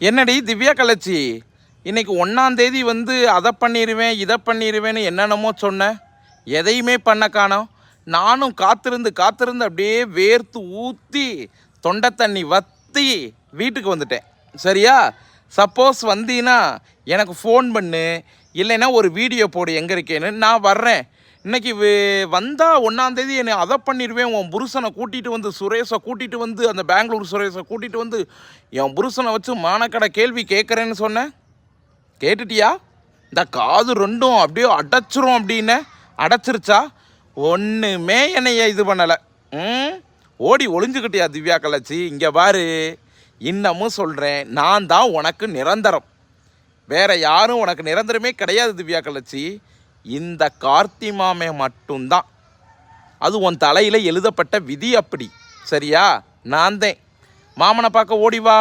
என்னடி திவ்யா கலச்சி, இன்னைக்கு 1ஆம் தேதி வந்து அதை பண்ணிடுவேன் இதை பண்ணிடுவேன்னு என்னென்னமோ சொன்னேன். எதையுமே பண்ண காணோம். நானும் காத்திருந்து காத்திருந்து அப்படியே வேர்த்து ஊற்றி தொண்டை தண்ணி வற்றி வீட்டுக்கு வந்துட்டேன். சரியா? சப்போஸ் வந்தீன்னா எனக்கு ஃபோன் பண்ணு, இல்லைன்னா ஒரு வீடியோ போடு எங்கே இருக்கேன்னு, நான் வர்றேன். இன்னைக்கு வந்தால் 1ஆம் தேதி என்னை அதை பண்ணிடுவேன். உன் புருஷனை கூட்டிகிட்டு வந்து, சுரேஷை கூட்டிகிட்டு வந்து, அந்த பெங்களூர் சுரேஷை கூட்டிகிட்டு வந்து என் புருஷனை வச்சு மானக்கடை கேள்வி கேட்குறேன்னு சொன்னேன். கேட்டுட்டியா? இந்த காது ரெண்டும் அப்படியே அடைச்சிரும் அப்படின்னு அடைச்சிருச்சா? ஒன்றுமே என்னைய இது பண்ணலை. ஓடி ஒளிஞ்சுக்கிட்டியா திவ்யா கலச்சி? இங்கே பாரு, இன்னமும் சொல்கிறேன், நான் தான் உனக்கு நிரந்தரம். வேற யாரும் உனக்கு நிரந்தரமே கிடையாது திவ்யா கலச்சி. இந்த கார்த்தி மாமே மட்டும்தான். அது உன் தலையில் எழுதப்பட்ட விதி அப்படி. சரியா? நான் தான். மாமனை பார்க்க ஓடி வா.